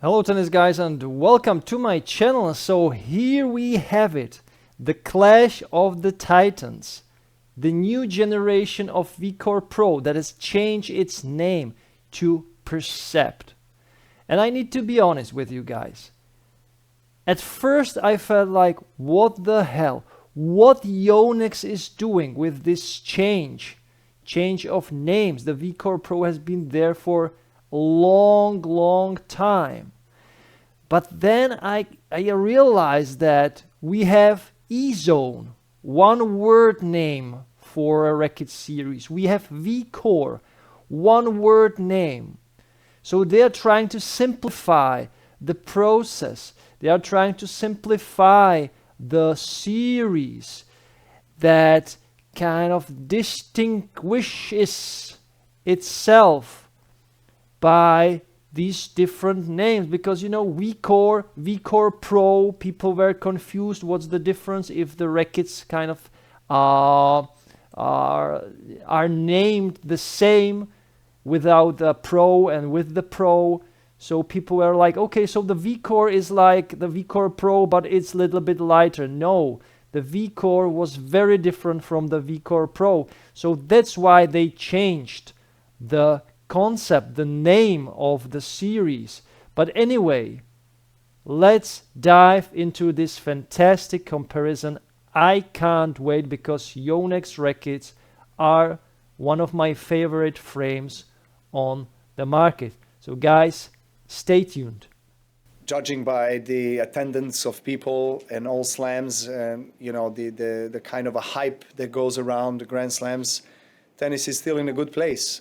Hello tennis guys and welcome to my channel. So here we have it, the clash of the titans, the new generation of Vcore Pro that has changed its name to Percept. And I need to be honest with you guys. At first I felt like, what the hell? What Yonex is doing with this change of names? The Vcore Pro has been there for a long time. But then I realized that we have E-Zone, one word name for a Racket series. We have Vcore, one word name. So they are trying to simplify the process. They are trying to simplify the series that kind of distinguishes itself by these different names, because Vcore Pro, people were confused what's the difference if the rackets kind of are named the same without the Pro and with the Pro. So people were like, okay, so the Vcore is like the Vcore Pro but it's a little bit lighter. No, the Vcore was very different from the Vcore Pro, so that's why they changed the concept, the name of the series. But anyway, let's dive into this fantastic comparison. I can't wait because Yonex rackets are one of my favorite frames on the market. So guys, stay tuned. Judging by the attendance of people and all slams and the kind of a hype that goes around the Grand Slams, tennis is still in a good place.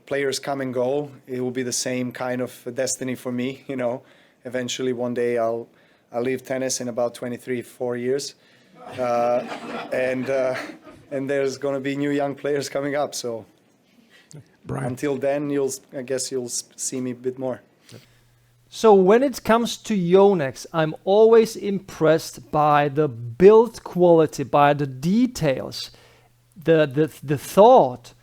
Players come and go. It will be the same kind of destiny for me. Eventually one day I'll leave tennis in about 4 years, and there's going to be new young players coming up. So until then, I guess you'll see me a bit more. So when it comes to Yonex, I'm always impressed by the build quality, by the details, the thought.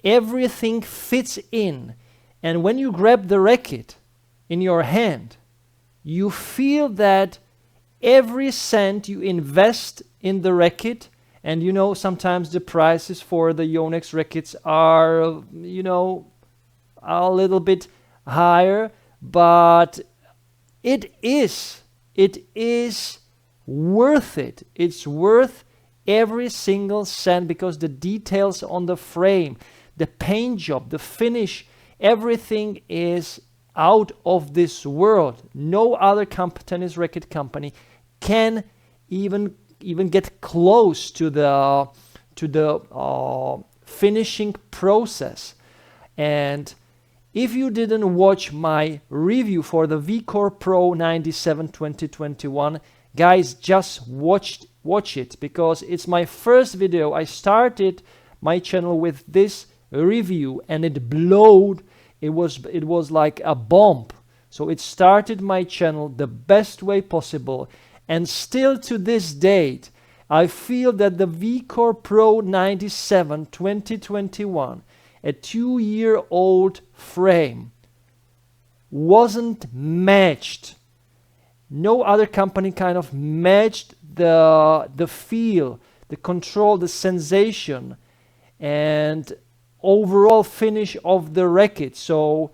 Everything fits in, and when you grab the racket in your hand, you feel that every cent you invest in the racket, and sometimes the prices for the Yonex rackets are a little bit higher, but it is worth it. It's worth every single cent because the details on the frame, the paint job, the finish, everything is out of this world. No other tennis racket company can even get close to the finishing process. And if you didn't watch my review for the Vcore Pro 97 2021, guys, just watch it because it's my first video. I started my channel with this review and it blowed. It was like a bomb. So it started my channel the best way possible, and still to this date I feel that the Vcore Pro 97 2021, a 2-year-old frame, wasn't matched. No other company kind of matched the feel, the control, the sensation, and overall finish of the racket. So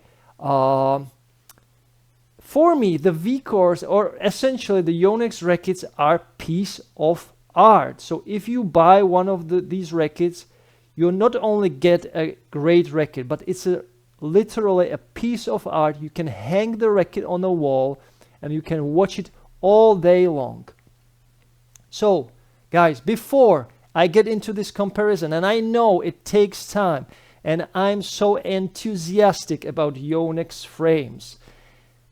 for me, the Vcores, or essentially the Yonex rackets, are piece of art. So if you buy one of these rackets, you not only get a great racket, but it's literally a piece of art. You can hang the racket on a wall and you can watch it all day long. So guys, before I get into this comparison, and I know it takes time, and I'm so enthusiastic about Yonex frames,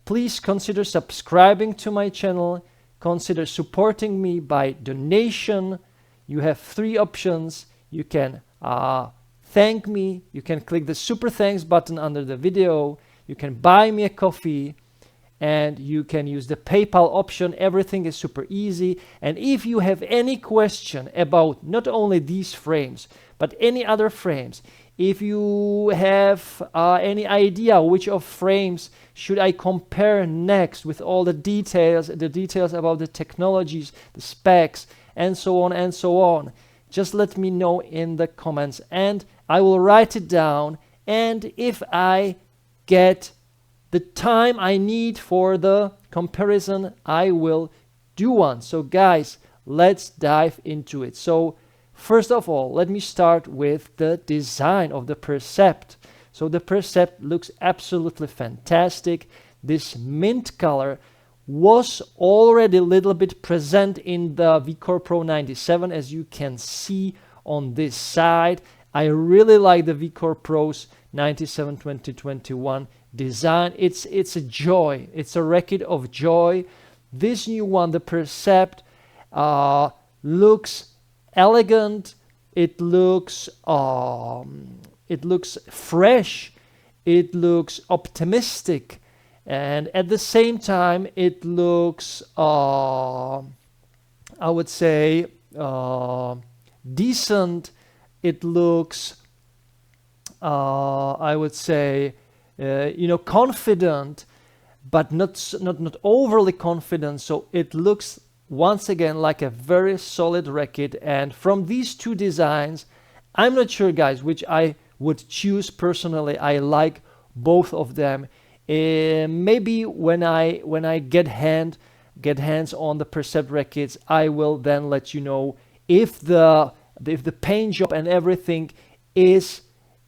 please consider subscribing to my channel. Consider supporting me by donation. You have 3 options. You can thank me. You can click the super thanks button under the video. You can buy me a coffee, and you can use the PayPal option. Everything is super easy. And if you have any question about not only these frames, but any other frames, If you have any idea which of frames should I compare next with all the details about the technologies, the specs, and so on and so on, just let me know in the comments and I will write it down, and if I get the time I need for the comparison, I will do one. So guys, let's dive into it. So first of all, let me start with the design of the Percept. So the Percept looks absolutely fantastic. This mint color was already a little bit present in the Vcore Pro 97, as you can see on this side. I really like the Vcore Pro's 97 2021 design. It's a joy. It's a racket of joy. This new one, the Percept, looks elegant. It looks fresh. It looks optimistic, and at the same time, it looks, I would say, decent. It looks, I would say, confident, but not overly confident. So it looks once again like a very solid racket. And from these two designs, I'm not sure, guys, which I would choose personally. I like both of them. Maybe when I get hands on the Percept rackets, I will then let you know if the paint job and everything is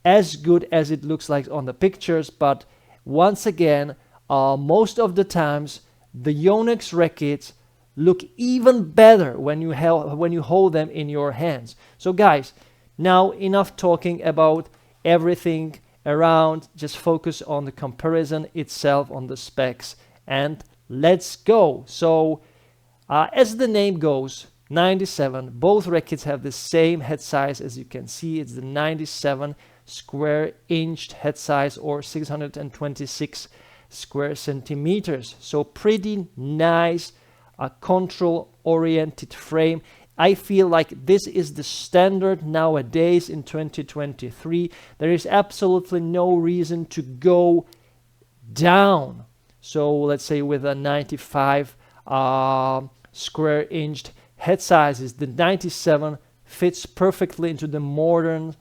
as good as it looks like on the pictures. But once again, most of the times the Yonex rackets look even better when you hold them in your hands. So guys, now enough talking about everything around, just focus on the comparison itself, on the specs, and let's go. So as the name goes, 97, both rackets have the same head size. As you can see, it's the 97 square inched head size, or 626 square centimeters. So pretty nice, control oriented frame. I feel like this is the standard nowadays in 2023. There is absolutely no reason to go down. So let's say with a 95 square inched head sizes, the 97 fits perfectly into the modern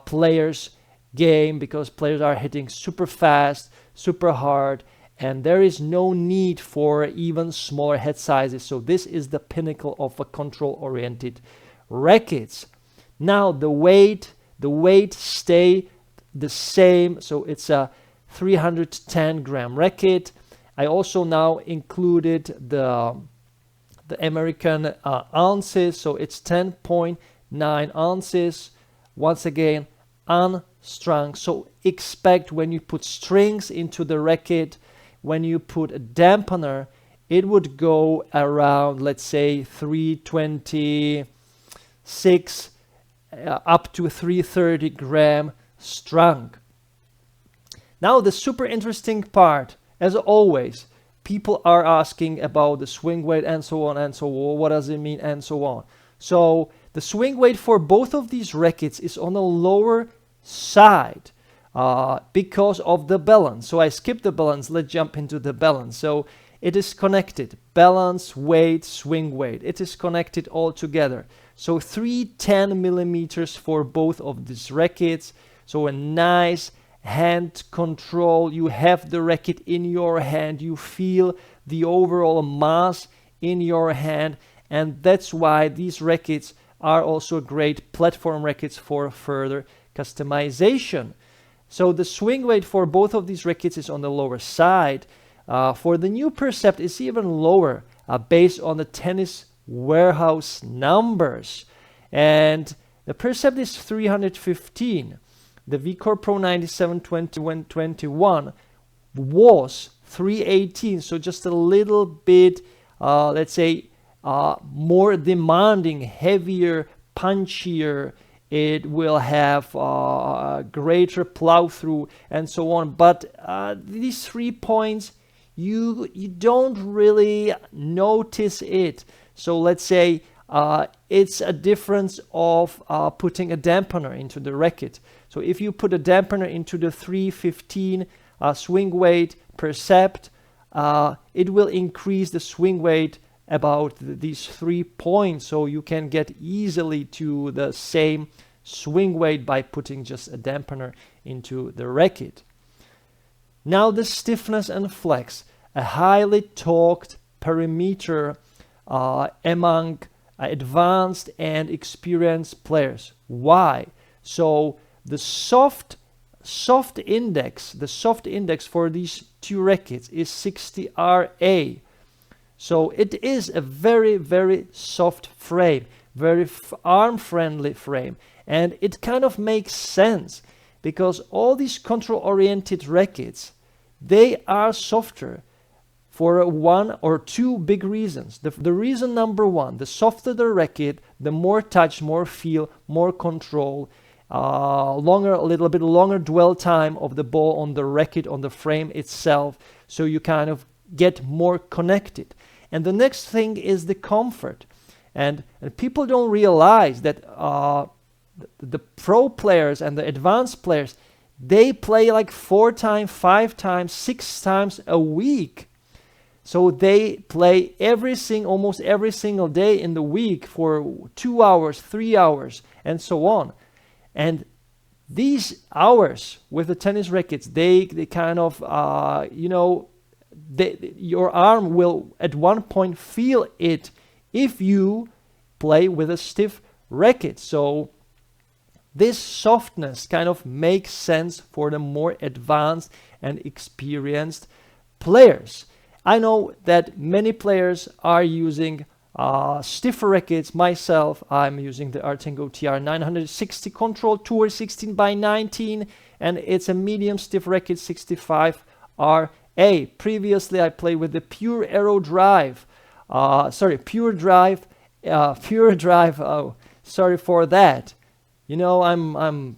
players game, because players are hitting super fast, super hard, and there is no need for even smaller head sizes. So this is the pinnacle of a control-oriented rackets. Now the weight stay the same, so it's a 310 gram racket. I also now included the American ounces, so it's 10.9 ounces. Once again, unstrung. So expect when you put strings into the racket, when you put a dampener, it would go around, let's say, 326 up to 330 gram strung. Now the super interesting part, as always, people are asking about the swing weight and so on and so on. What does it mean and so on? So the swing weight for both of these rackets is on the lower side because of the balance. So I skipped the balance. Let's jump into the balance. So it is connected. Balance, weight, swing weight. It is connected all together. So 310 millimeters for both of these rackets. So a nice hand control. You have the racket in your hand. You feel the overall mass in your hand. And that's why these rackets are also great platform rackets for further customization. So the swing weight for both of these rackets is on the lower side. For the new Percept, it's even lower based on the Tennis Warehouse numbers. And the Percept is 315. The Vcore Pro 97 2021 was 318. So just a little bit, let's say, more demanding, heavier, punchier. It will have greater plow through and so on. But these 3 points, you don't really notice it. So let's say it's a difference of putting a dampener into the racket. So if you put a dampener into the 315 swing weight Percept, it will increase the swing weight about these 3 points, so you can get easily to the same swing weight by putting just a dampener into the racket. Now the stiffness and flex, a highly talked parameter among advanced and experienced players. Why? So the soft index for these two rackets is 60 RA. So it is a very, very soft frame, very arm-friendly frame. And it kind of makes sense because all these control-oriented rackets, they are softer for one or two big reasons. The reason number one, the softer the racket, the more touch, more feel, more control, a little bit longer dwell time of the ball on the racket, on the frame itself, so you kind of get more connected. And the next thing is the comfort. And people don't realize that the pro players and the advanced players, they play like 4 times, 5 times, 6 times a week. So they play almost every single day in the week for 2 hours, 3 hours, and so on. And these hours with the tennis rackets, they kind of, your arm will at one point feel it if you play with a stiff racket. So this softness kind of makes sense for the more advanced and experienced players. I know that many players are using stiffer rackets. Myself, I'm using the Artengo TR 960 Control Tour 16x19, and it's a medium stiff racket, 65 RA. Previously, I played with the Pure Aero Drive. Pure Drive. Oh, sorry for that. You know, I'm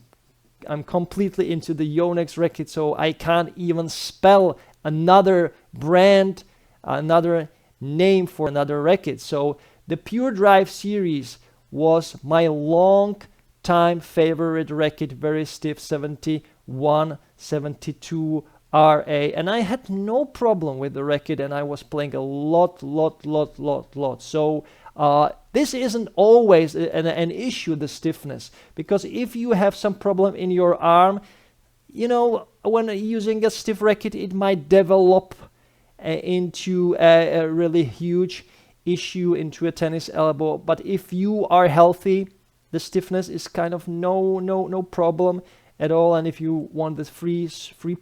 completely into the Yonex racket, so I can't even spell another brand, another name for another racket. So the Pure Drive series was my long time favorite racket, very stiff, 71, 72 RA, and I had no problem with the racket, and I was playing a lot. So this isn't always an issue, the stiffness, because if you have some problem in your arm, you know, when using a stiff racket, it might develop into a really huge issue, into a tennis elbow. But if you are healthy, the stiffness is kind of no problem at all. And if you want the free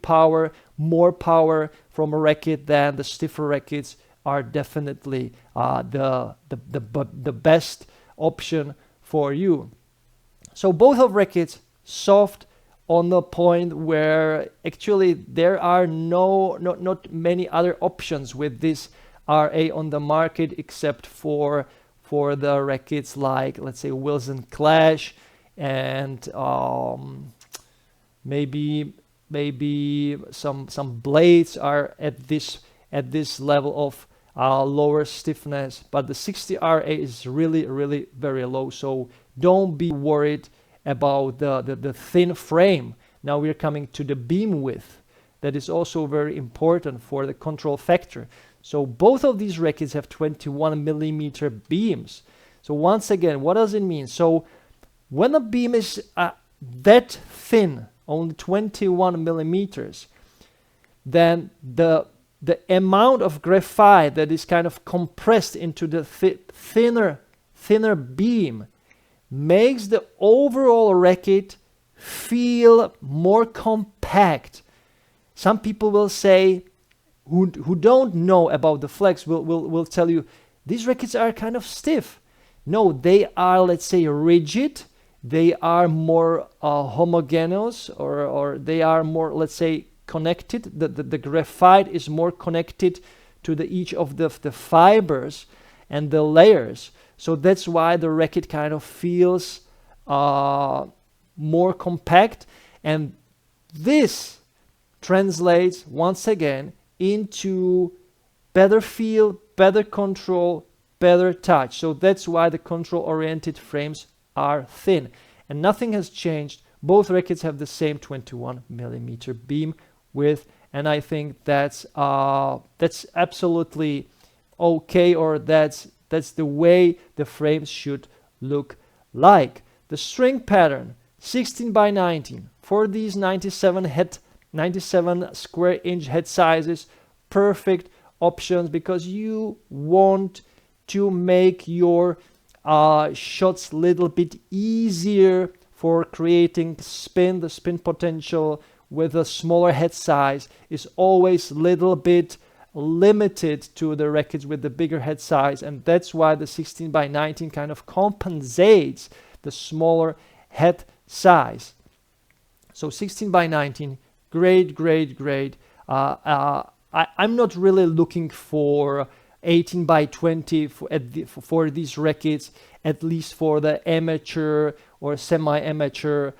power, more power from a racket, then the stiffer rackets are definitely the best option for you. So both of rackets soft, on the point where actually there are not many other options with this RA on the market, except for the rackets like, let's say, Wilson Clash, and maybe some blades are at this level of lower stiffness, but the 60 RA is really very low. So don't be worried about the thin frame. Now we're coming to the beam width. That is also very important for the control factor. So both of these rackets have 21 millimeter beams. So once again, what does it mean? So when a beam is that thin, only 21 millimeters, then the amount of graphite that is kind of compressed into the thinner beam makes the overall racket feel more compact. Some people will say, who don't know about the flex, will tell you, these rackets are kind of stiff. No, they are, let's say, rigid. They are more homogeneous, or they are more, let's say, connected. The graphite is more connected to each of the fibers and the layers. So that's why the racket kind of feels more compact, and this translates once again into better feel, better control, better touch. So that's why the control-oriented frames are thin, and nothing has changed. Both rackets have the same 21 millimeter beam width, and I think that's absolutely okay, or that's the way the frames should look like. The string pattern, 16 by 19 for these 97 square inch head sizes, perfect options, because you want to make your shots a little bit easier for creating spin. The spin potential with a smaller head size is always a little bit limited to the rackets with the bigger head size, and that's why the 16 by 19 kind of compensates the smaller head size. So 16 by 19, great. I'm not really looking for 18 by 20 for these rackets, at least for the amateur or semi-amateur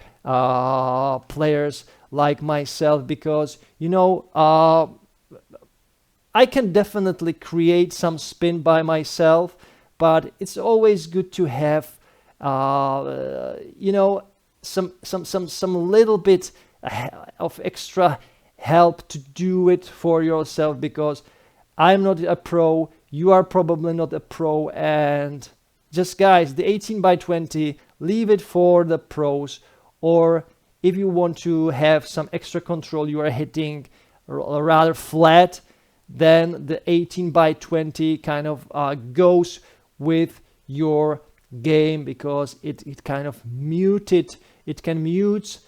players like myself, because I can definitely create some spin by myself, but it's always good to have some little bit of extra help to do it for yourself, because I'm not a pro, you are probably not a pro, and just guys, the 18 by 20, leave it for the pros. Or if you want to have some extra control, you are hitting rather flat, then the 18 by 20 kind of goes with your game, because it kind of it can mute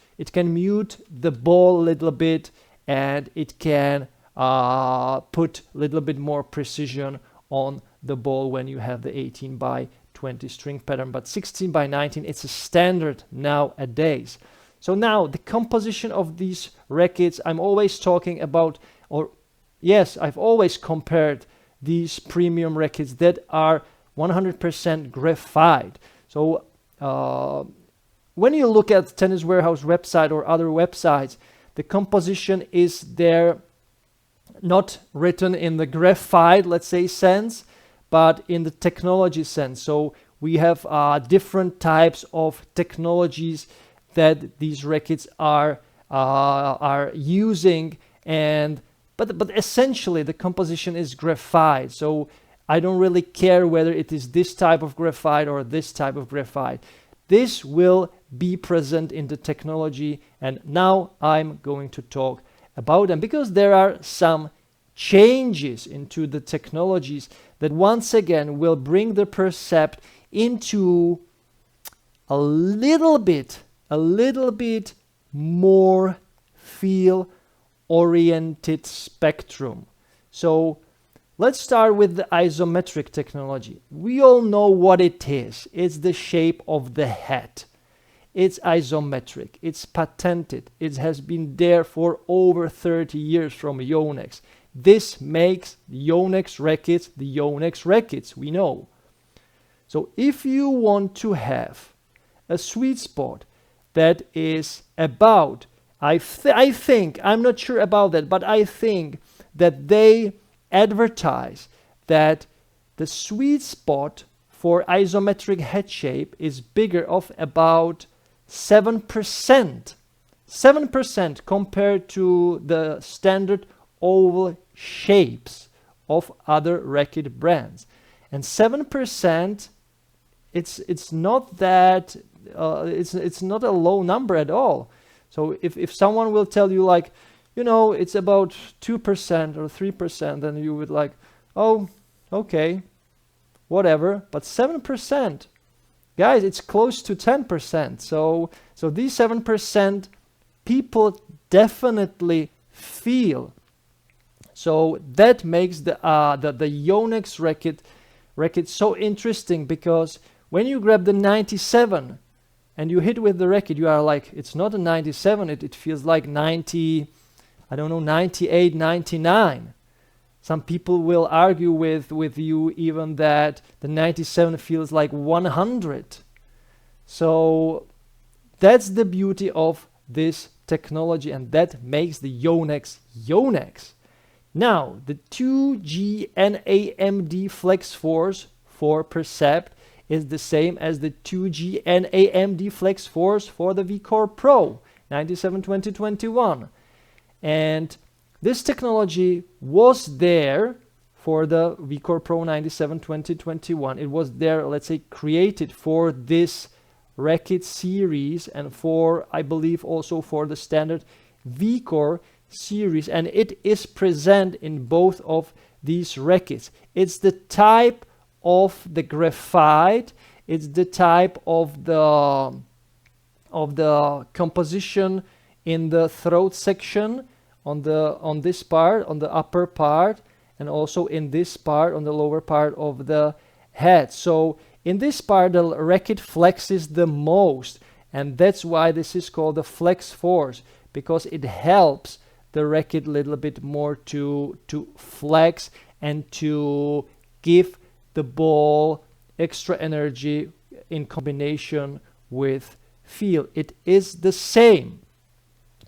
the ball a little bit, and it can put a little bit more precision on the ball when you have the 18 by 20 string pattern. But 16 by 19, it's a standard nowadays. So now the composition of these rackets, I'm always talking about, I've always compared these premium rackets that are 100% graphite. So when you look at Tennis Warehouse website or other websites, the composition is there not written in the graphite, let's say, sense, but in the technology sense. So we have different types of technologies that these rackets are using, but essentially the composition is graphite. So I don't really care whether it is this type of graphite or this type of graphite. This will be present in the technology, and now I'm going to talk about them, because there are some changes into the technologies that once again will bring the Percept into a little bit more feel-oriented spectrum. So let's start with the isometric technology. We all know what it is. It's the shape of the head. It's isometric. It's patented. It has been there for over 30 years from Yonex. This makes the Yonex rackets, we know. So if you want to have a sweet spot that is about, I think, I'm not sure about that, but I think that they advertise that the sweet spot for isometric head shape is bigger of about 7%. 7% compared to the standard oval shapes of other racket brands. And 7%, it's not that it's not a low number at all. So if someone will tell you, like, it's about 2% or 3%, then you would like, oh, okay, whatever. But 7%, guys, it's close to 10%. So these 7% people definitely feel. So that makes the Yonex racket so interesting, because when you grab the 97 and you hit with the racket, you are like, it's not a 97, it feels like 90, I don't know, 98, 99. Some people will argue with you even that the 97 feels like 100. So that's the beauty of this technology, and that makes the Yonex. Now, the 2G and AMD Flex Force for Percept is the same as the 2G and AMD Flex Force for the Vcore Pro 97-2021. And this technology was there for the Vcore Pro 97-2021. It was there, let's say, created for this Racket series and for, I believe, also for the standard Vcore series, and it is present in both of these rackets. It's the type of the graphite, it's the type of the composition in the throat section on this part, on the upper part, and also in this part on the lower part of the head. So in this part the racket flexes the most, and that's why this is called the flex force, because it helps the racket a little bit more to flex and to give the ball extra energy in combination with feel. It is the same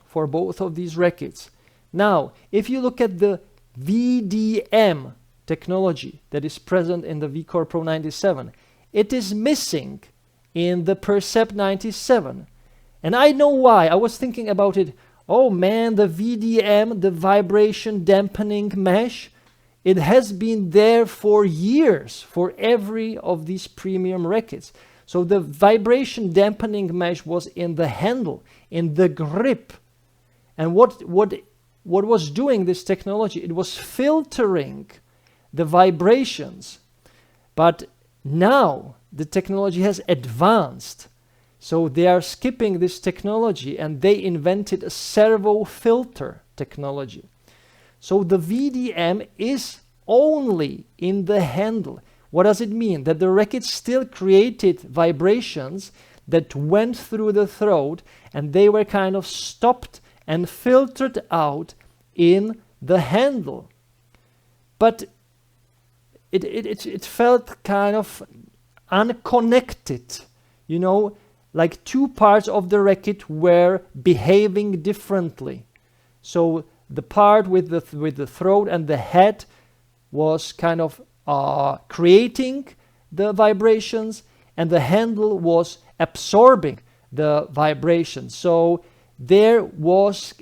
for both of these rackets. Now, if you look at the VDM technology that is present in the Vcore Pro 97, it is missing in the Percept 97. And I know why. I was thinking about it. Oh man, the VDM, the vibration dampening mesh, it has been there for years for every of these premium rackets. So the vibration dampening mesh was in the handle, in the grip. And what was doing this technology? It was filtering the vibrations. But now the technology has advanced. So they are skipping this technology and they invented a servo filter technology. So the VDM is only in the handle. What does it mean? That the racket still created vibrations that went through the throat and they were kind of stopped and filtered out in the handle. But it felt kind of unconnected, you know, like two parts of the racket were behaving differently. So the part with the throat and the head was kind of creating the vibrations, and the handle was absorbing the vibrations. So there was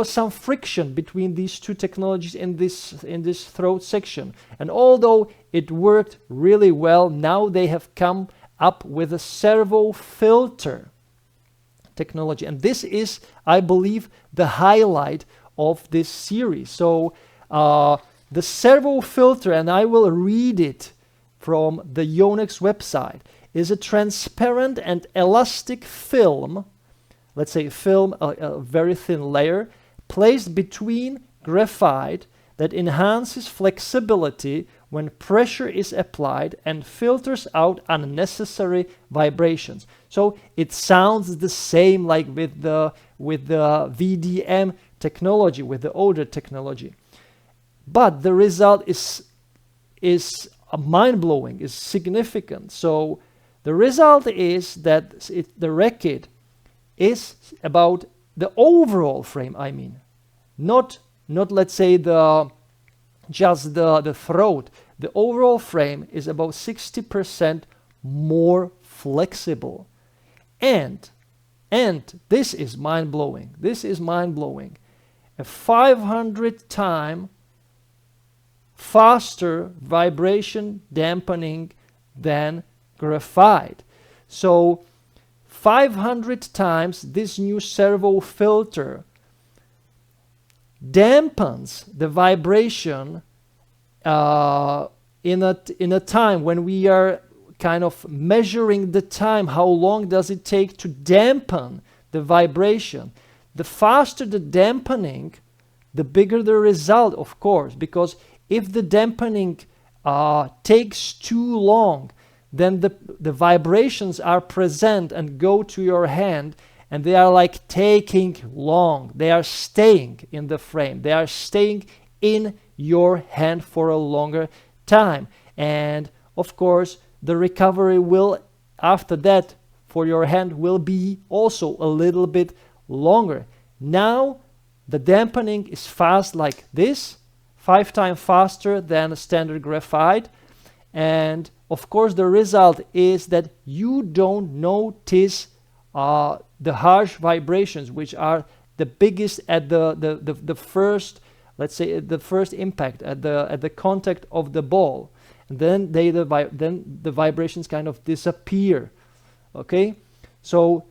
some friction between these two technologies in this throat section. And although it worked really well, now they have come up with a servo filter technology. And this is, I believe, the highlight of this series. So the servo filter, and I will read it from the Yonex website, is a transparent and elastic film, let's say film, a very thin layer, placed between graphite that enhances flexibility when pressure is applied and filters out unnecessary vibrations. So it sounds the same like with the VDM technology, with the older technology. But the result is mind-blowing, is significant. So the result is that the racket is about the overall frame, I mean, not let's say just the throat. The overall frame is about 60% more flexible. And this is mind-blowing. This is mind-blowing. A 500 times faster vibration dampening than graphite. So 500 times this new servo filter dampens the vibration in a time when we are kind of measuring the time, how long does it take to dampen the vibration. The faster the dampening, the bigger the result, of course, because if the dampening takes too long, then the vibrations are present and go to your hand, and they are like taking long. They are staying in the frame. They are staying in your hand for a longer time. And of course, the recovery will, after that, for your hand will be also a little bit longer. Now, the dampening is fast like this, 5 times faster than a standard graphite. And of course, the result is that you don't notice the harsh vibrations, which are the biggest at the first, let's say, the first impact, at the contact of the ball. And then then the vibrations kind of disappear. Okay, so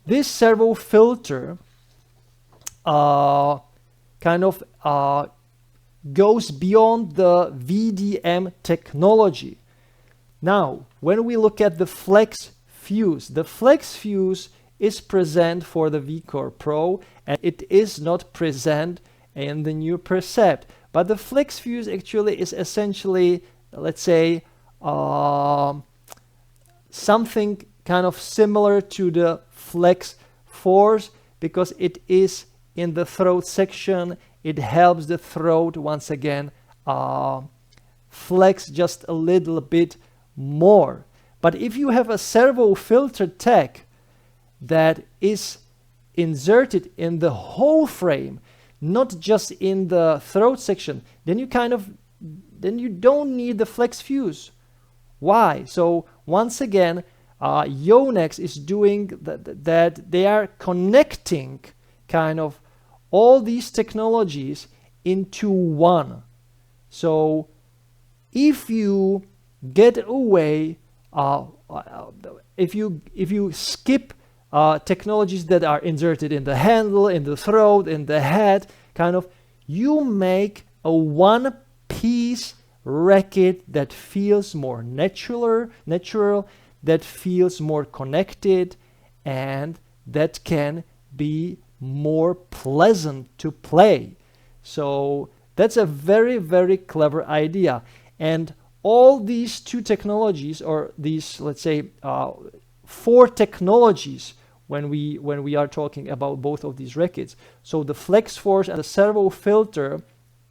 this servo filter kind of goes beyond the VDM technology. Now, when we look at the flex fuse is present for the Vcore Pro, and it is not present in the new Percept. But the flex fuse actually is essentially, let's say, something kind of similar to the flex force, because it is in the throat section. It helps the throat once again flex just a little bit more. But if you have a servo filter tech that is inserted in the whole frame, not just in the throat section, then you don't need the flex fuse. Why? So once again, Yonex is doing that they are connecting kind of all these technologies into one. So if you get away, if you skip technologies that are inserted in the handle, in the throat, in the head, kind of, you make a one-piece racket that feels more natural, that feels more connected, and that can be more pleasant to play. So that's a very, very clever idea. And all these two technologies, or these, let's say, 4 technologies, when we are talking about both of these rackets, so the flex force and the servo filter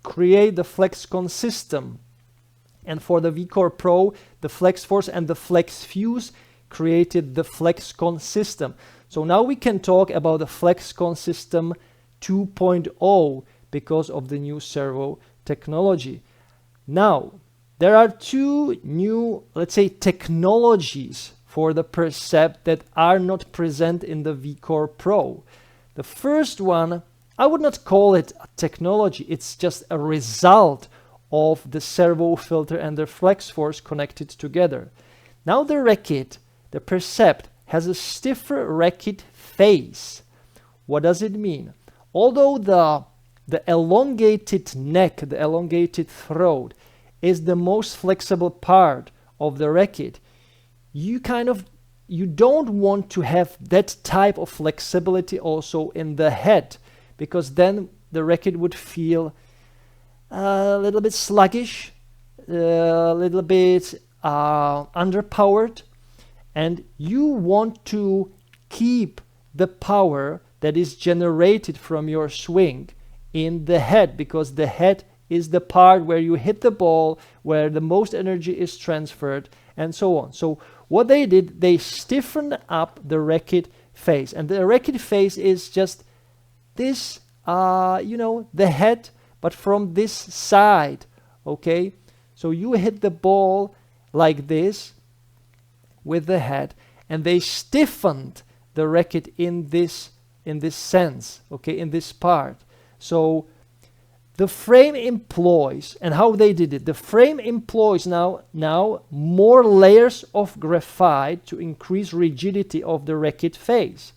create the FlexCon system. And for the Vcore Pro, the flex force and the flex fuse created the FlexCon system. So now we can talk about the FlexCon system 2.0 because of the new servo technology. Now, there are 2 new, let's say, technologies for the Percept that are not present in the Vcore Pro. The first one, I would not call it a technology, it's just a result of the servo filter and the flex force connected together. Now the racket, the Percept, has a stiffer racket face. What does it mean? Although the elongated neck, the elongated throat, is the most flexible part of the racket, you don't want to have that type of flexibility also in the head, because then the racket would feel a little bit sluggish, a little bit underpowered, and you want to keep the power that is generated from your swing in the head, because the head is the part where you hit the ball, where the most energy is transferred, and so on. So what they did, they stiffened up the racket face, and the racket face is just this, the head, but from this side, okay? So you hit the ball like this with the head, and they stiffened the racket in this sense, okay, in this part. So the frame employs, and how they did it, the frame employs now more layers of graphite to increase rigidity of the racket face.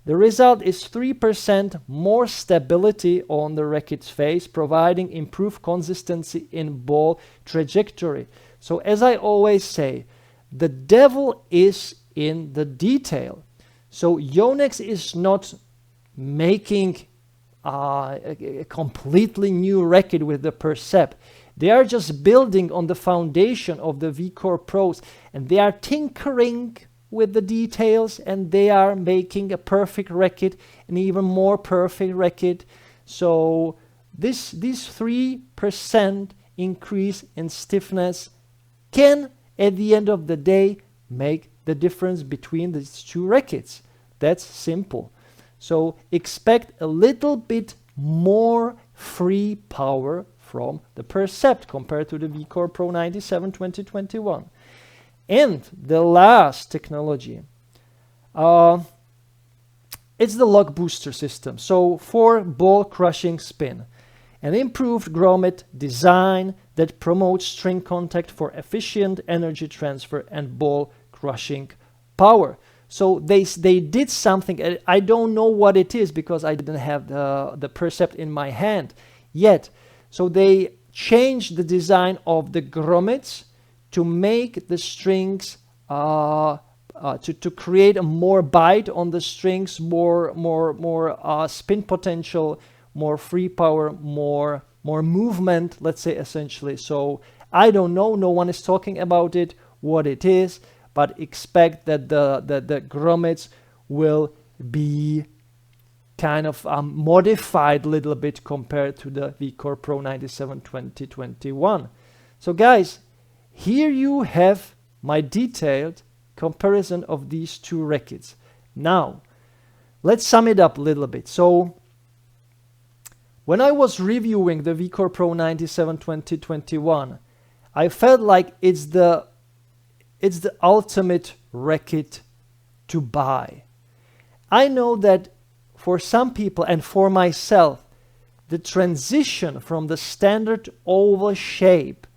The result is 3% more stability on the racket's face, providing improved consistency in ball trajectory. So as I always say, the devil is in the detail. So Yonex is not making a completely new racket with the Percept. They are just building on the foundation of the Vcore Pros, and they are tinkering with the details, and they are making a perfect racket, an even more perfect racket. So this 3% increase in stiffness can, at the end of the day, make the difference between these 2 rackets. That's simple. So expect a little bit more free power from the Percept compared to the Vcore Pro 97 2021. And the last technology, it's the lock booster system. So for ball crushing spin, an improved grommet design that promotes string contact for efficient energy transfer and ball crushing power. So they did something. I don't know what it is because I didn't have the Percept in my hand yet. So they changed the design of the grommets to make the strings to create a more bite on the strings, more spin potential, more free power, more movement, let's say, essentially. So I don't know, no one is talking about it, what it is, but expect that the grommets will be kind of modified a little bit compared to the Vcore Pro 97 2021. So guys, here you have my detailed comparison of these two rackets. Now, let's sum it up a little bit. So, when I was reviewing the Vcore Pro 97 2021, I felt like it's the ultimate racket to buy. I know that for some people and for myself, the transition from the standard oval shape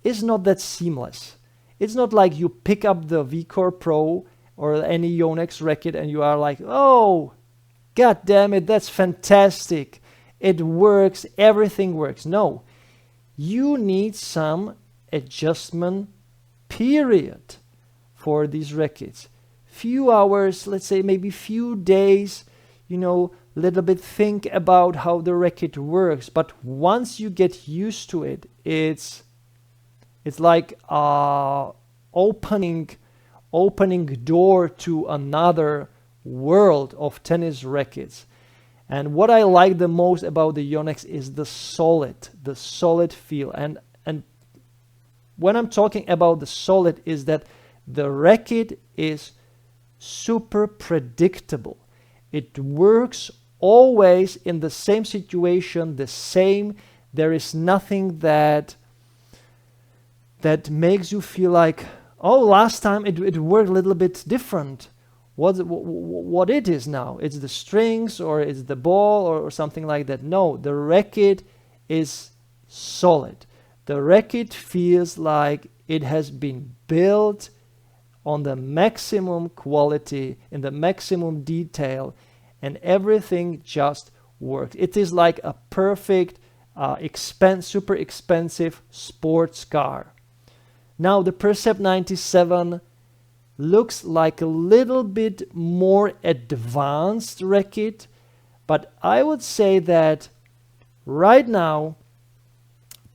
is not that seamless. It's not like you pick up the Vcore Pro or any Yonex racket and you are like, oh, god damn it, that's fantastic. It works, everything works. No, you need some adjustment period for these rackets. Few hours, let's say maybe few days, you know, little bit think about how the racket works. But once you get used to it, it's like opening door to another world of tennis rackets. And what I like the most about the Yonex is the solid feel. And when I'm talking about the solid, is that the racket is super predictable. It works always in the same situation, the same. There is nothing that makes you feel like, oh, last time it worked a little bit different. What it is now? It's the strings or it's the ball or something like that. No, the racket is solid. The racket feels like it has been built on the maximum quality, in the maximum detail, and everything just works. It is like a perfect, super expensive sports car. Now the Percept 97 looks like a little bit more advanced racket, but I would say that right now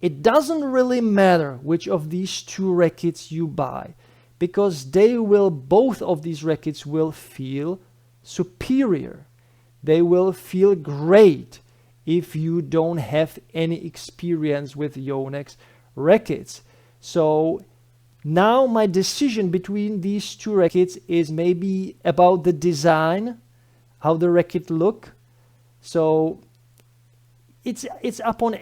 it doesn't really matter which of these two rackets you buy, because both of these rackets will feel superior. They will feel great if you don't have any experience with Yonex rackets. So now my decision between these two rackets is maybe about the design, how the racket look. So it's upon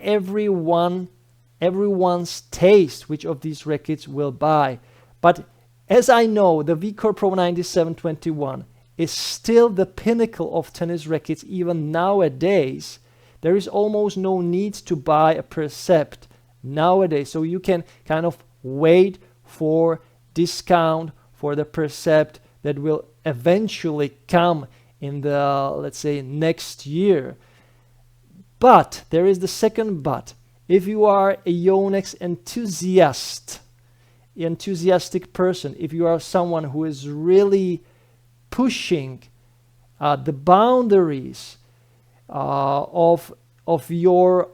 everyone's taste which of these rackets will buy. But as I know, the Vcore Pro 9721 is still the pinnacle of tennis rackets even nowadays. There is almost no need to buy a Percept nowadays. So you can kind of wait for discount for the Percept that will eventually come in the, let's say, next year. But there is the second but. If you are a Yonex enthusiastic person, if you are someone who is really pushing the boundaries of your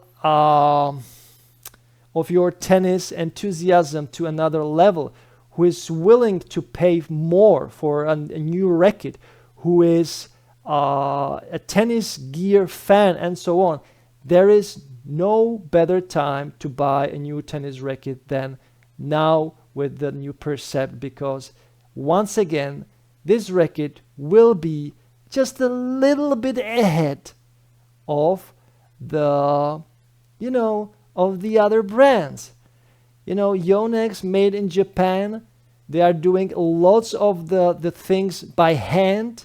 tennis enthusiasm to another level, who is willing to pay more for a new racket, who is a tennis gear fan and so on, there is no better time to buy a new tennis racket than now with the new Percept, because once again this racket will be just a little bit ahead of the of the other brands. Yonex, made in Japan, They are doing lots of the things by hand.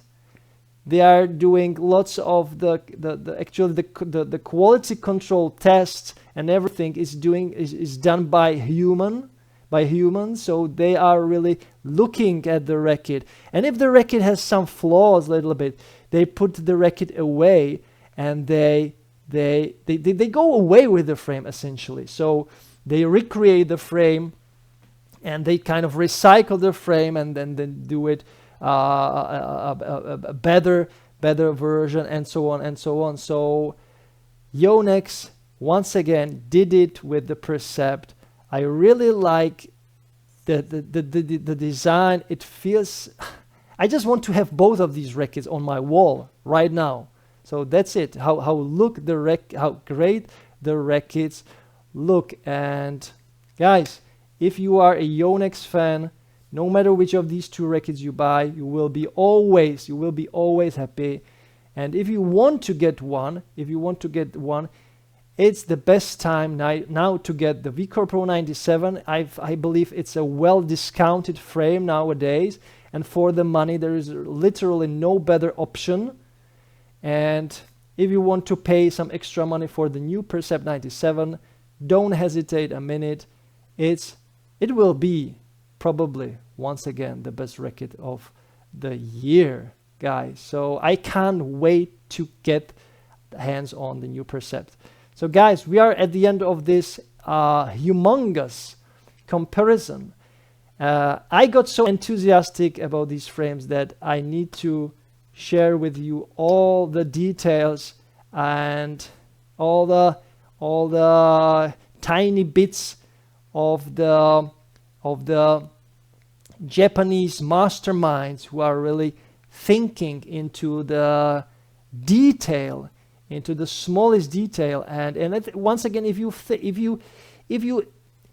They are doing lots of the quality control tests, and everything is done by humans. So they are really looking at the Racket. And if the Racket has some flaws a little bit, they put the Racket away, and they go away with the frame essentially. So they recreate the frame, and they kind of recycle the frame, and then do it a better version, and so on and so on. So Yonex once again did it with the Percept. I really like the design. It feels, I just want to have both of these Rackets on my wall right now. So that's it. How great the Rackets look. And guys, if you are a Yonex fan, no matter which of these two Rackets you buy, you will be always happy. And if you want to get one, it's the best time now to get the Vcore Pro 97. I believe it's a well discounted frame nowadays, and for the money there is literally no better option. And if you want to pay some extra money for the new Percept 97, don't hesitate a minute. It will be probably once again the best Racket of the year, guys. So I can't wait to get hands on the new Percept. So guys, we are at the end of this humongous comparison. I got so enthusiastic about these frames that I need to share with you all the details and all the tiny bits of the Japanese masterminds who are really thinking into the detail, into the smallest detail. And once again, if you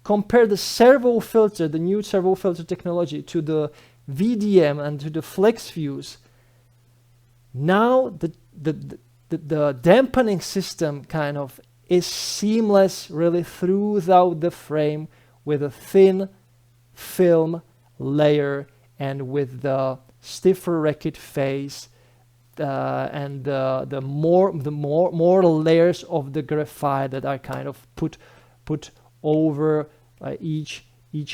compare the Servo Filter, the new Servo Filter technology, to the VDM and to the Flex Fuse, now the dampening system kind of is seamless really throughout the frame, with a thin film layer and with the stiffer Racket face, and the more layers of the graphite that are kind of put over each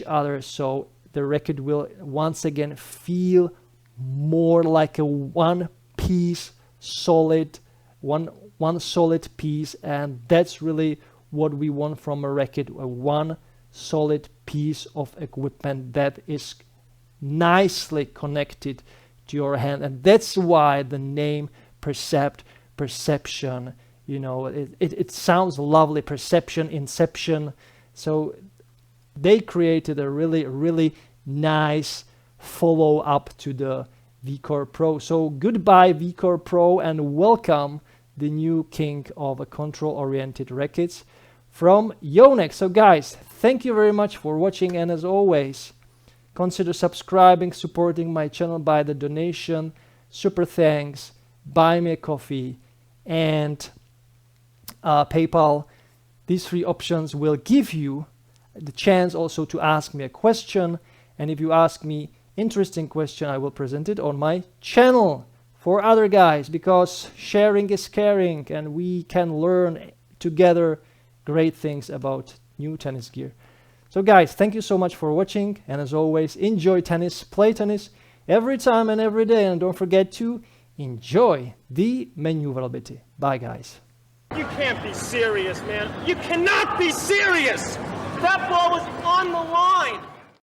other. So the Racket will once again feel more like a one solid piece, and that's really what we want from a Racket, a one solid piece of equipment that is nicely connected to your hand. And that's why the name Percept, perception, you know, it sounds lovely, perception, inception. So they created a really nice follow-up to the Vcore Pro. So goodbye Vcore Pro, and welcome the new king of a control-oriented Rackets from Yonex. So guys, thank you very much for watching, and as always, consider subscribing, supporting my channel by the donation, super thanks, buy me a coffee, and PayPal. These three options will give you the chance also to ask me a question, and if you ask me interesting question, I will present it on my channel for other guys, because sharing is caring, and we can learn together great things about new tennis gear. So guys, thank you so much for watching, and as always, enjoy tennis, play tennis every time and every day, and don't forget to enjoy the manooovrlbity. Bye guys. You can't be serious, man. You cannot be serious. That ball was on the line.